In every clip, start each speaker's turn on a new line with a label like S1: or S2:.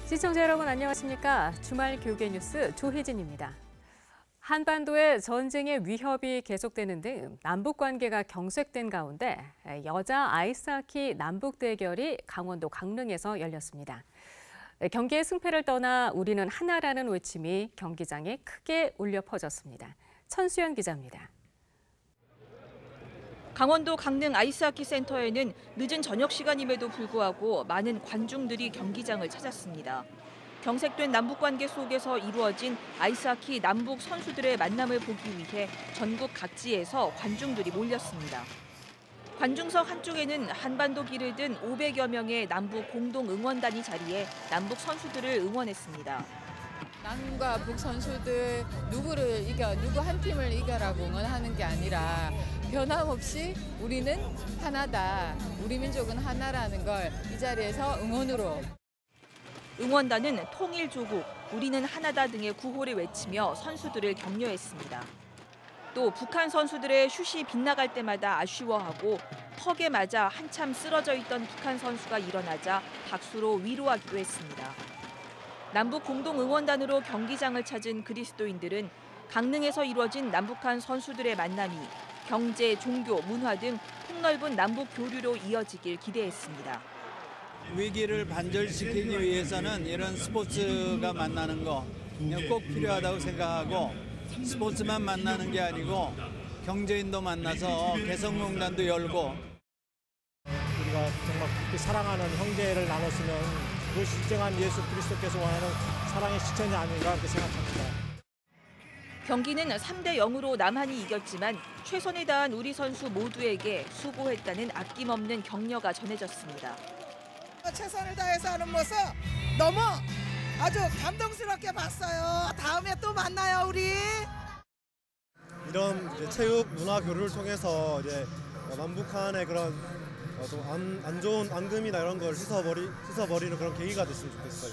S1: 시청자 여러분 안녕하십니까? 주말 교계 뉴스 조혜진입니다. 한반도의 전쟁의 위협이 계속되는 등 남북 관계가 경색된 가운데 여자 아이스하키 남북 대결이 강원도 강릉에서 열렸습니다. 경기의 승패를 떠나 우리는 하나라는 외침이 경기장에 크게 울려 퍼졌습니다. 천수연 기자입니다.
S2: 강원도 강릉 아이스하키 센터에는 늦은 저녁 시간임에도 불구하고 많은 관중들이 경기장을 찾았습니다. 경색된 남북관계 속에서 이루어진 아이스하키 남북 선수들의 만남을 보기 위해 전국 각지에서 관중들이 몰렸습니다. 관중석 한쪽에는 한반도 길을 든 500여 명의 남북 공동 응원단이 자리해 남북 선수들을 응원했습니다.
S3: 남과 북 선수들 누구를 이겨, 누구 한 팀을 이겨라고 응원하는 게 아니라 변함없이 우리는 하나다, 우리 민족은 하나라는 걸 이 자리에서 응원으로.
S2: 응원단은 통일조국, 우리는 하나다 등의 구호를 외치며 선수들을 격려했습니다. 또 북한 선수들의 슛이 빗나갈 때마다 아쉬워하고 턱에 맞아 한참 쓰러져 있던 북한 선수가 일어나자 박수로 위로하기도 했습니다. 남북 공동 응원단으로 경기장을 찾은 그리스도인들은 강릉에서 이루어진 남북한 선수들의 만남이 경제, 종교, 문화 등 폭넓은 남북 교류로 이어지길 기대했습니다.
S4: 위기를 반절시키기 위해서는 이런 스포츠가 만나는 거 꼭 필요하다고 생각하고 스포츠만 만나는 게 아니고 경제인도 만나서 개성공단도 열고
S5: 우리가 정말 그렇게 사랑하는 형제를 나눴으면 그것이 진정한 예수 그리스도께서 원하는 사랑의 실천이 아닌가 그렇게 생각합니다.
S2: 경기는 3대 0으로 남한이 이겼지만 최선을 다한 우리 선수 모두에게 수고했다는 아낌없는 격려가 전해졌습니다.
S6: 최선을 다해서 하는 모습 너무 아주 감동스럽게 봤어요. 다음에 또 만나요, 우리.
S5: 이런 이제 체육 문화 교류를 통해서 이제 남북한의 그런 좀 안 좋은 앙금이나 이런 걸 씻어버리는 그런 계기가 됐으면 좋겠어요.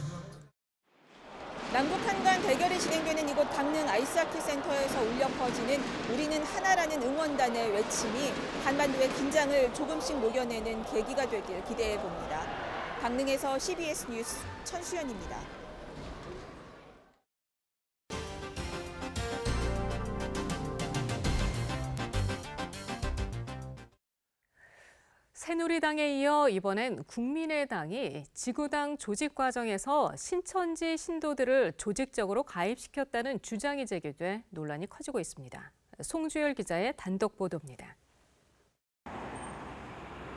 S2: 남북한 간 대결이 진행되는 이곳 강릉 아이스하키 센터에서 울려 퍼지는 우리는 하나라는 응원단의 외침이 한반도의 긴장을 조금씩 녹여내는 계기가 되길 기대해 봅니다. 강릉에서 CBS 뉴스 천수연입니다.
S1: 새누리당에 이어 이번엔 국민의당이 지구당 조직 과정에서 신천지 신도들을 조직적으로 가입시켰다는 주장이 제기돼 논란이 커지고 있습니다. 송주열 기자의 단독 보도입니다.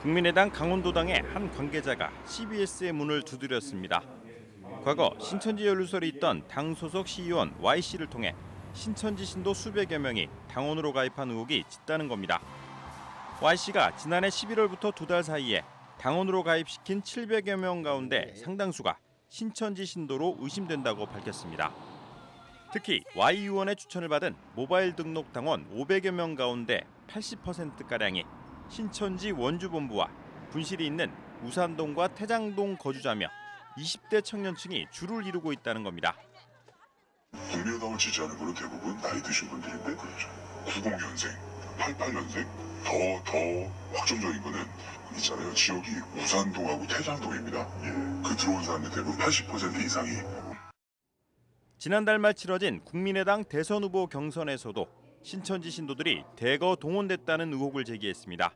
S7: 국민의당 강원도당의 한 관계자가 CBS의 문을 두드렸습니다. 과거 신천지 연루설이 있던 당 소속 시의원 Y씨를 통해 신천지 신도 수백여 명이 당원으로 가입한 의혹이 짙다는 겁니다. Y씨가 지난해 11월부터 2달 사이에 당원으로 가입시킨 700여 명 가운데 상당수가 신천지 신도로 의심된다고 밝혔습니다. 특히 Y 의원의 추천을 받은 모바일 등록 당원 500여 명 가운데 80%가량이 신천지 원주본부와 분실이 있는 우산동과 태장동 거주자며 20대 청년층이 주를 이루고 있다는 겁니다.
S8: 국민의당을 지지하는 분은 대부분 나이 드신 분들인데 90년생, 88년생, 더 확정적인 거는 있잖아요. 지역이 우산동하고 태장동입니다. 그 들어온 사람들 대부분 80% 이상이.
S7: 지난달 말 치러진 국민의당 대선 후보 경선에서도 신천지 신도들이 대거 동원됐다는 의혹을 제기했습니다.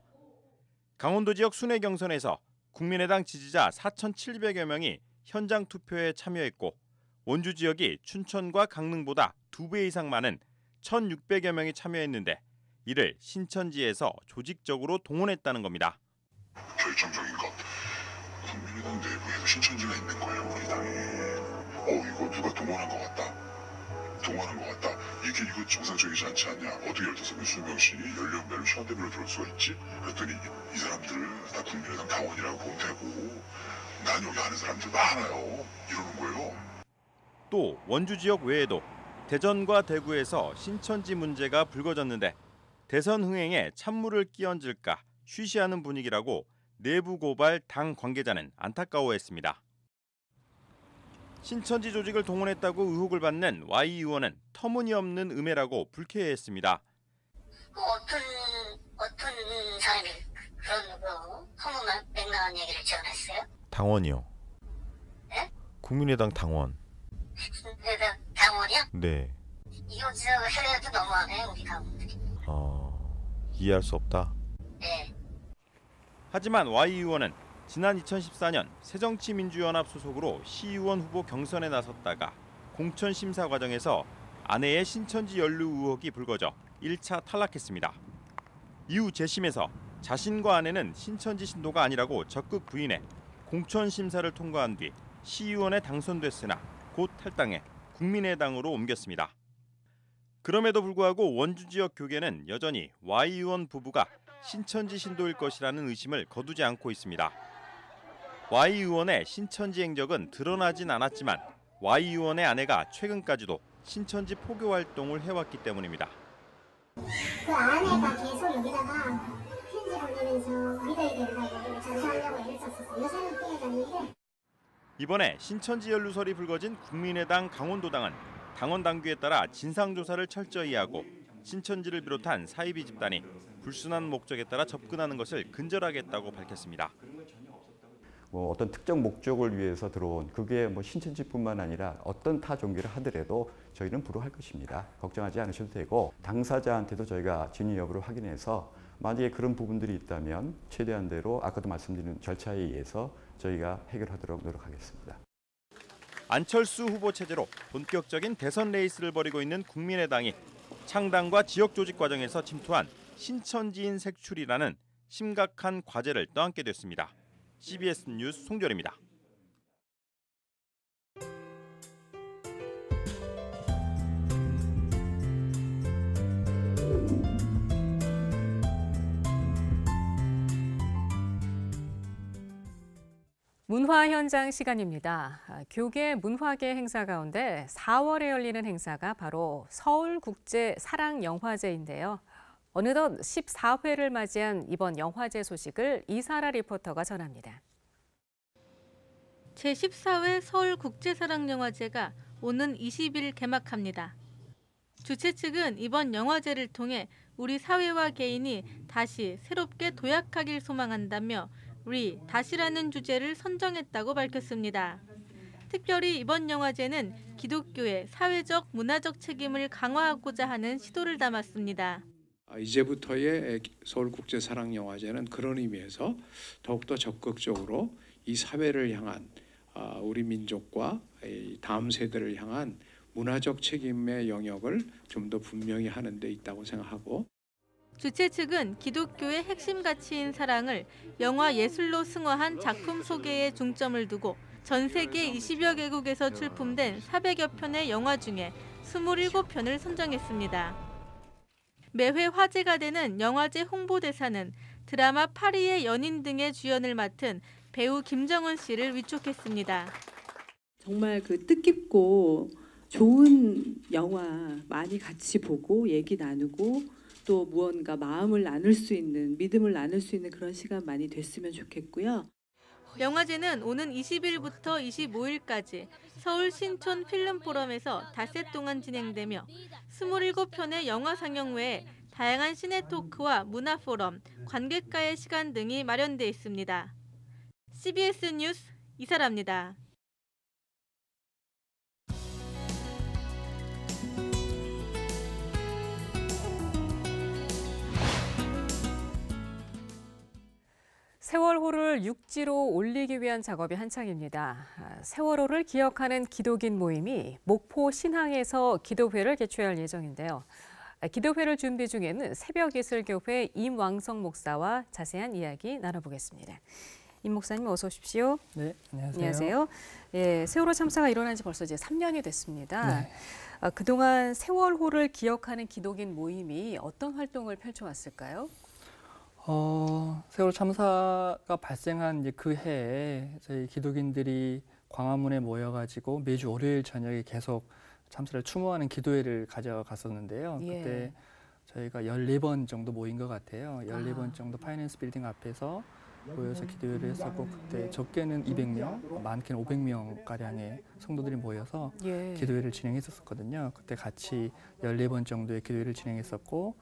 S7: 강원도 지역 순회 경선에서 국민의당 지지자 4,700여 명이 현장 투표에 참여했고 원주 지역이 춘천과 강릉보다 2배 이상 많은 1,600여 명이 참여했는데 이를 신천지에서 조직적으로 동원했다는 겁니다.
S8: 결정적인 것, 국민의당 내부에도 신천지가 있는 거예요. 우리 당이. 이거 누가 동원한 것 같다. 이거 정상적이지 않지 않냐. 어떻게 15명, 20명씩 연령별로 시간대별로 들어올 수가 있지? 그랬더니 이 사람들을 다 국민의당 당원이라고 보면 되고 난 여기 아는 사람들 많아요. 이러는 거예요.
S7: 또 원주 지역 외에도 대전과 대구에서 신천지 문제가 불거졌는데 대선 흥행에 찬물을 끼얹을까 쉬쉬하는 분위기라고 내부 고발 당 관계자는 안타까워했습니다. 신천지 조직을 동원했다고 의혹을 받는 Y 의원은 터무니없는 음해라고 불쾌해했습니다.
S9: 어떤 사람이 그런 허무맹랑한 얘기를 전했어요?
S7: 당원이요.
S9: 네?
S7: 국민의당 당원.
S9: 국민의당 당원이요?
S7: 네.
S9: 이거 해도 너무하네 우리 당원들이.
S7: 이해할 수 없다.
S9: 네.
S7: 하지만 Y 의원은 지난 2014년 새정치민주연합 소속으로 시의원 후보 경선에 나섰다가 공천 심사 과정에서 아내의 신천지 연루 의혹이 불거져 1차 탈락했습니다. 이후 재심에서 자신과 아내는 신천지 신도가 아니라고 적극 부인해 공천 심사를 통과한 뒤 시의원에 당선됐으나 곧 탈당해 국민의당으로 옮겼습니다. 그럼에도 불구하고 원주 지역 교계는 여전히 Y 의원 부부가 신천지 신도일 것이라는 의심을 거두지 않고 있습니다. Y 의원의 신천지 행적은 드러나진 않았지만 Y 의원의 아내가 최근까지도 신천지 포교 활동을 해왔기 때문입니다.
S10: 그 아내가 계속 여기다가 편지 보내면서 믿어야 된다고 전수하려고 애썼었어요. 여자는 뛰어다니는데.
S7: 이번에 신천지 연루설이 불거진 국민의당 강원도당은 당원 당규에 따라 진상조사를 철저히 하고 신천지를 비롯한 사이비 집단이 불순한 목적에 따라 접근하는 것을 근절하겠다고 밝혔습니다.
S11: 어떤 특정 목적을 위해서 들어온 그게 신천지뿐만 아니라 어떤 타 종교를 하더라도 저희는 불허할 것입니다. 걱정하지 않으셔도 되고 당사자한테도 저희가 진위 여부를 확인해서 만약에 그런 부분들이 있다면 최대한대로 아까도 말씀드린 절차에 의해서 저희가 해결하도록 노력하겠습니다.
S7: 안철수 후보 체제로 본격적인 대선 레이스를 벌이고 있는 국민의당이 창당과 지역 조직 과정에서 침투한 신천지인 색출이라는 심각한 과제를 떠안게 됐습니다. CBS 뉴스 송절입니다.
S1: 문화 현장 시간입니다. 교계 문화계 행사 가운데 4월에 열리는 행사가 바로 서울국제사랑영화제인데요. 어느덧 14회를 맞이한 이번 영화제 소식을 이사라 리포터가 전합니다.
S12: 제14회 서울국제사랑영화제가 오는 20일 개막합니다. 주최 측은 이번 영화제를 통해 우리 사회와 개인이 다시 새롭게 도약하길 소망한다며 다시라는 주제를 선정했다고 밝혔습니다. 특별히 이번 영화제는 기독교의 사회적, 문화적 책임을 강화하고자 하는 시도를 담았습니다.
S13: 이제부터의 서울국제사랑영화제는 그런 의미에서 더욱더 적극적으로 이 사회를 향한 우리 민족과 다음 세대를 향한 문화적 책임의 영역을 좀 더 분명히 하는 데 있다고 생각하고
S12: 주최 측은 기독교의 핵심 가치인 사랑을 영화 예술로 승화한 작품 소개에 중점을 두고 전 세계 20여 개국에서 출품된 400여 편의 영화 중에 27편을 선정했습니다. 매회 화제가 되는 영화제 홍보대사는 드라마 파리의 연인 등의 주연을 맡은 배우 김정은 씨를 위촉했습니다.
S14: 정말 뜻깊고 좋은 영화 많이 같이 보고 얘기 나누고 또 무언가 마음을 나눌 수 있는, 믿음을 나눌 수 있는 그런 시간 많이 됐으면 좋겠고요.
S12: 영화제는 오는 20일부터 25일까지 서울 신촌 필름포럼에서 닷새 동안 진행되며 27편의 영화 상영 외에 다양한 시네토크와 문화포럼, 관객과의 시간 등이 마련돼 있습니다. CBS 뉴스 이사라입니다.
S1: 세월호를 육지로 올리기 위한 작업이 한창입니다. 세월호를 기억하는 기독인 모임이 목포 신항에서 기도회를 개최할 예정인데요. 기도회를 준비 중에는 새벽예술교회 임왕성 목사와 자세한 이야기 나눠보겠습니다. 임 목사님 어서 오십시오.
S15: 네, 안녕하세요.
S1: 안녕하세요. 예, 세월호 참사가 일어난 지 벌써 이제 3년이 됐습니다.
S15: 네.
S1: 그동안 세월호를 기억하는 기독인 모임이 어떤 활동을 펼쳐왔을까요?
S15: 세월호 참사가 발생한 이제 그 해에 저희 기독인들이 광화문에 모여가지고 매주 월요일 저녁에 계속 참사를 추모하는 기도회를 가져갔었는데요.
S1: 예.
S15: 그때 저희가 14번 정도 모인 것 같아요. 14번 정도 파이낸스 빌딩 앞에서 모여서 기도회를 했었고 그때 적게는 200명, 많게는 500명가량의 성도들이 모여서
S1: 예.
S15: 기도회를 진행했었거든요. 그때 같이 14번 정도의 기도회를 진행했었고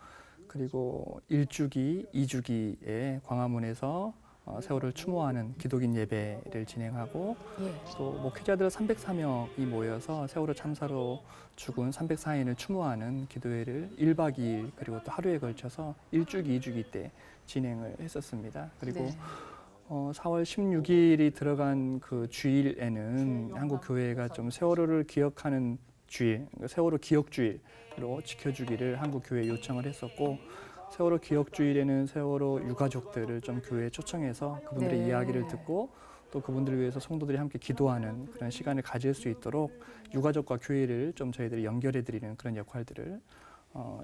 S15: 그리고 1주기, 2주기에 광화문에서 세월을 추모하는 기독인 예배를 진행하고 또 목회자들 304명이 모여서 세월호 참사로 죽은 304인을 추모하는 기도회를 1박 2일 그리고 또 하루에 걸쳐서 1주기, 2주기 때 진행을 했었습니다. 그리고 4월 16일이 들어간 그 주일에는 한국 교회가 좀 세월호를 기억하는 주일, 세월호 기억주일로 지켜주기를 한국 교회에 요청을 했었고 세월호 기억주일에는 세월호 유가족들을 좀 교회에 초청해서 그분들의 이야기를 듣고 또 그분들을 위해서 성도들이 함께 기도하는 그런 시간을 가질 수 있도록 유가족과 교회를 좀 저희들이 연결해드리는 그런 역할들을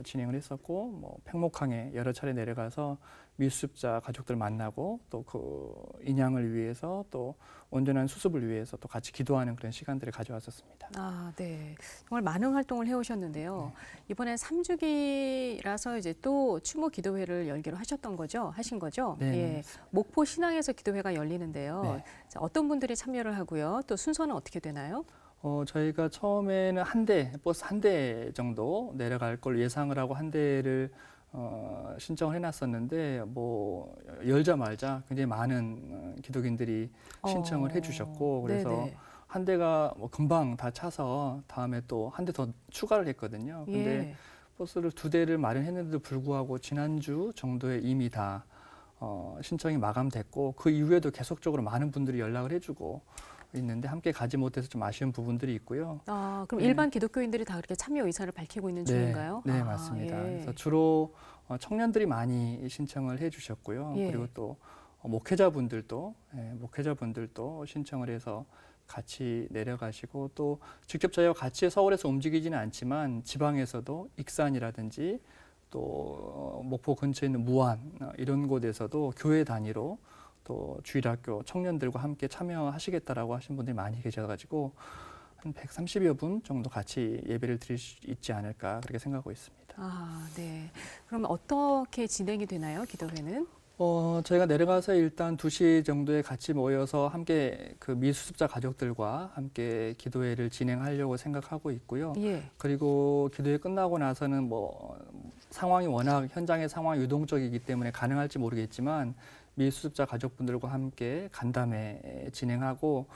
S15: 진행을 했었고 뭐 팽목항에 여러 차례 내려가서 미수습자 가족들 만나고 또 그 인양을 위해서 또 온전한 수습을 위해서 또 같이 기도하는 그런 시간들을 가져왔었습니다.
S1: 아, 네. 정말 많은 활동을 해오셨는데요. 이번에 3주기라서 이제 또 추모 기도회를 열기로 하신 거죠?
S15: 네.
S1: 예. 목포 신앙에서 기도회가 열리는데요.
S15: 네.
S1: 자, 어떤 분들이 참여를 하고요? 또 순서는 어떻게 되나요?
S15: 저희가 처음에는 버스 한 대 정도 내려갈 걸 예상을 하고 한 대를 신청을 해놨었는데 뭐 열자마자 굉장히 많은 기독인들이 신청을 해주셨고 그래서 한 대가 뭐 금방 다 차서 다음에 또 한 대 더 추가를 했거든요. 근데 버스를 2대를 마련했는데도 불구하고 지난주 정도에 이미 다 신청이 마감됐고 그 이후에도 계속적으로 많은 분들이 연락을 해주고 있는데 함께 가지 못해서 좀 아쉬운 부분들이 있고요.
S1: 아, 그럼 일반 기독교인들이 다 그렇게 참여 의사를 밝히고 있는 중인가요?
S15: 네, 맞습니다. 그래서 주로 청년들이 많이 신청을 해주셨고요. 그리고 또 목회자분들도 신청을 해서 같이 내려가시고 또 직접 저희와 같이 서울에서 움직이지는 않지만 지방에서도 익산이라든지 또 목포 근처에 있는 무안 이런 곳에서도 교회 단위로 또 주일학교 청년들과 함께 참여하시겠다라고 하신 분들이 많이 계셔가지고 한 130여 분 정도 같이 예배를 드릴 수 있지 않을까 그렇게 생각하고 있습니다.
S1: 아, 네. 그럼 어떻게 진행이 되나요, 기도회는?
S15: 저희가 내려가서 일단 2시 정도에 같이 모여서 함께 그 미수습자 가족들과 함께 기도회를 진행하려고 생각하고 있고요. 그리고 기도회 끝나고 나서는 뭐 상황이 워낙 현장의 상황이 유동적이기 때문에 가능할지 모르겠지만 미수습자 가족분들과 함께 간담회 진행하고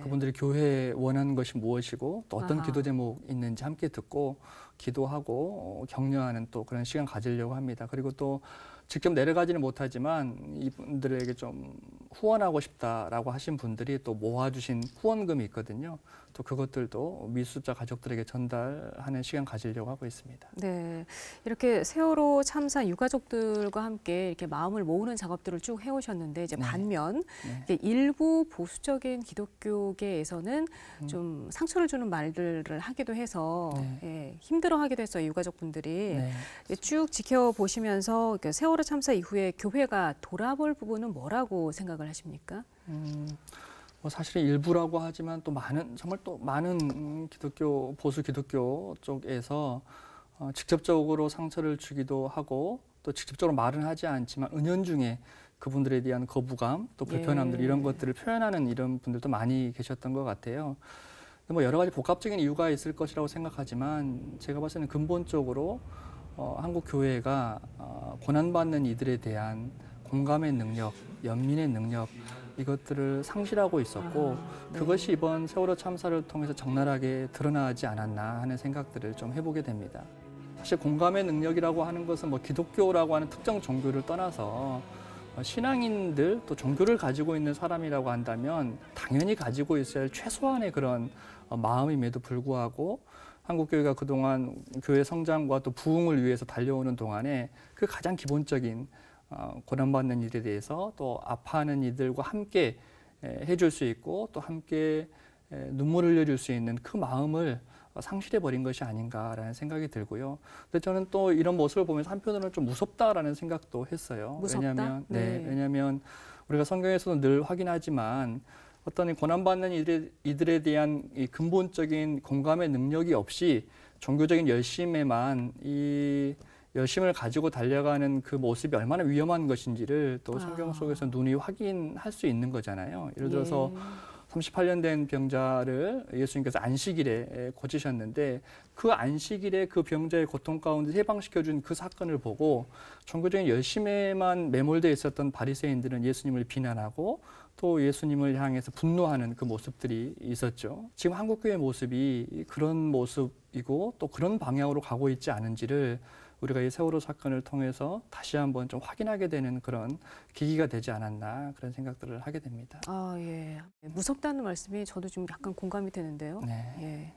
S15: 그분들이 교회에 원하는 것이 무엇이고 또 어떤 기도 제목 있는지 함께 듣고 기도하고 격려하는 또 그런 시간 가지려고 합니다. 그리고 또 직접 내려가지는 못하지만 이분들에게 좀 후원하고 싶다라고 하신 분들이 또 모아주신 후원금이 있거든요. 또 그것들도 미수습자 가족들에게 전달하는 시간 가지려고 하고 있습니다.
S1: 네, 이렇게 세월호 참사 유가족들과 함께 이렇게 마음을 모으는 작업들을 쭉 해오셨는데 이제 반면 이제 일부 보수적인 기독교계에서는 좀 상처를 주는 말들을 하기도 해서 힘들어하기도 했어요, 유가족분들이. 쭉 지켜보시면서 세월호 참사 이후에 교회가 돌아볼 부분은 뭐라고 생각을 하십니까?
S15: 뭐 사실은 일부라고 하지만 또 정말 또 많은 기독교 보수 기독교 쪽에서 직접적으로 상처를 주기도 하고 또 직접적으로 말은 하지 않지만 은연중에 그분들에 대한 거부감 또 불편함들 이런 것들을 표현하는 이런 분들도 많이 계셨던 것 같아요. 뭐 여러 가지 복합적인 이유가 있을 것이라고 생각하지만 제가 봤을 때는 근본적으로 한국 교회가 고난받는 이들에 대한 공감의 능력, 연민의 능력 이것들을 상실하고 있었고 그것이 이번 세월호 참사를 통해서 적나라하게 드러나지 않았나 하는 생각들을 좀 해보게 됩니다. 사실 공감의 능력이라고 하는 것은 뭐 기독교라고 하는 특정 종교를 떠나서 신앙인들 또 종교를 가지고 있는 사람이라고 한다면 당연히 가지고 있어야 할 최소한의 그런 마음임에도 불구하고 한국교회가 그동안 교회 성장과 또 부흥을 위해서 달려오는 동안에 그 가장 기본적인 고난받는 일에 대해서 또 아파하는 이들과 함께 해줄 수 있고 또 함께 눈물을 흘려줄 수 있는 그 마음을 상실해버린 것이 아닌가라는 생각이 들고요. 근데 저는 또 이런 모습을 보면서 한편으로는 좀 무섭다라는 생각도 했어요.
S1: 무섭다?
S15: 왜냐하면 우리가 성경에서도 늘 확인하지만 어떤 고난받는 이들에 대한 이 근본적인 공감의 능력이 없이 종교적인 열심에만 이 열심을 가지고 달려가는 그 모습이 얼마나 위험한 것인지를 또 성경 속에서 눈이 확인할 수 있는 거잖아요. 예를 들어서 38년 된 병자를 예수님께서 안식일에 고치셨는데 그 안식일에 그 병자의 고통 가운데 해방시켜준 그 사건을 보고 종교적인 열심에만 매몰되어 있었던 바리새인들은 예수님을 비난하고 또 예수님을 향해서 분노하는 그 모습들이 있었죠. 지금 한국교회 모습이 그런 모습이고 또 그런 방향으로 가고 있지 않은지를 우리가 이 세월호 사건을 통해서 다시 한번 좀 확인하게 되는 그런 계기가 되지 않았나 그런 생각들을 하게 됩니다.
S1: 아, 예. 무섭다는 말씀이 저도 좀 약간 공감이 되는데요.
S15: 네.
S1: 예.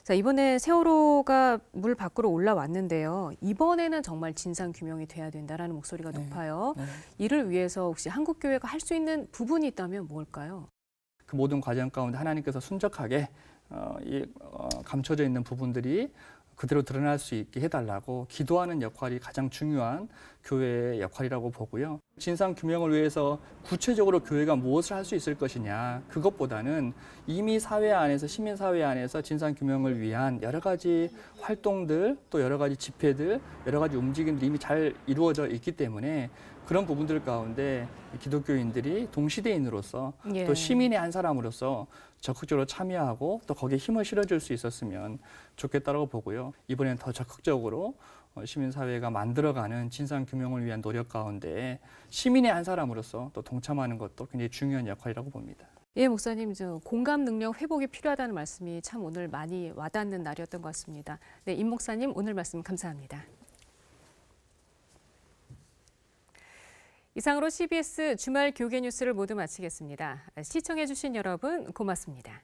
S1: 자, 이번에 세월호가 물 밖으로 올라왔는데요. 이번에는 정말 진상 규명이 돼야 된다라는 목소리가 높아요.
S15: 네.
S1: 이를 위해서 혹시 한국교회가 할 수 있는 부분이 있다면 뭘까요?
S15: 그 모든 과정 가운데 하나님께서 순적하게 감춰져 있는 부분들이 그대로 드러날 수 있게 해달라고 기도하는 역할이 가장 중요한 교회의 역할이라고 보고요. 진상 규명을 위해서 구체적으로 교회가 무엇을 할 수 있을 것이냐, 그것보다는 이미 사회 안에서, 시민사회 안에서 진상 규명을 위한 여러 가지 활동들, 또 여러 가지 집회들, 여러 가지 움직임들이 이미 잘 이루어져 있기 때문에 그런 부분들 가운데 기독교인들이 동시대인으로서
S1: 예.
S15: 또 시민의 한 사람으로서 적극적으로 참여하고 또 거기에 힘을 실어줄 수 있었으면 좋겠다고 보고요. 이번엔 더 적극적으로 시민사회가 만들어가는 진상규명을 위한 노력 가운데 시민의 한 사람으로서 또 동참하는 것도 굉장히 중요한 역할이라고 봅니다.
S1: 예, 목사님, 공감 능력 회복이 필요하다는 말씀이 참 오늘 많이 와닿는 날이었던 것 같습니다. 네, 임 목사님 오늘 말씀 감사합니다. 이상으로 CBS 주말 교계 뉴스를 모두 마치겠습니다. 시청해주신 여러분 고맙습니다.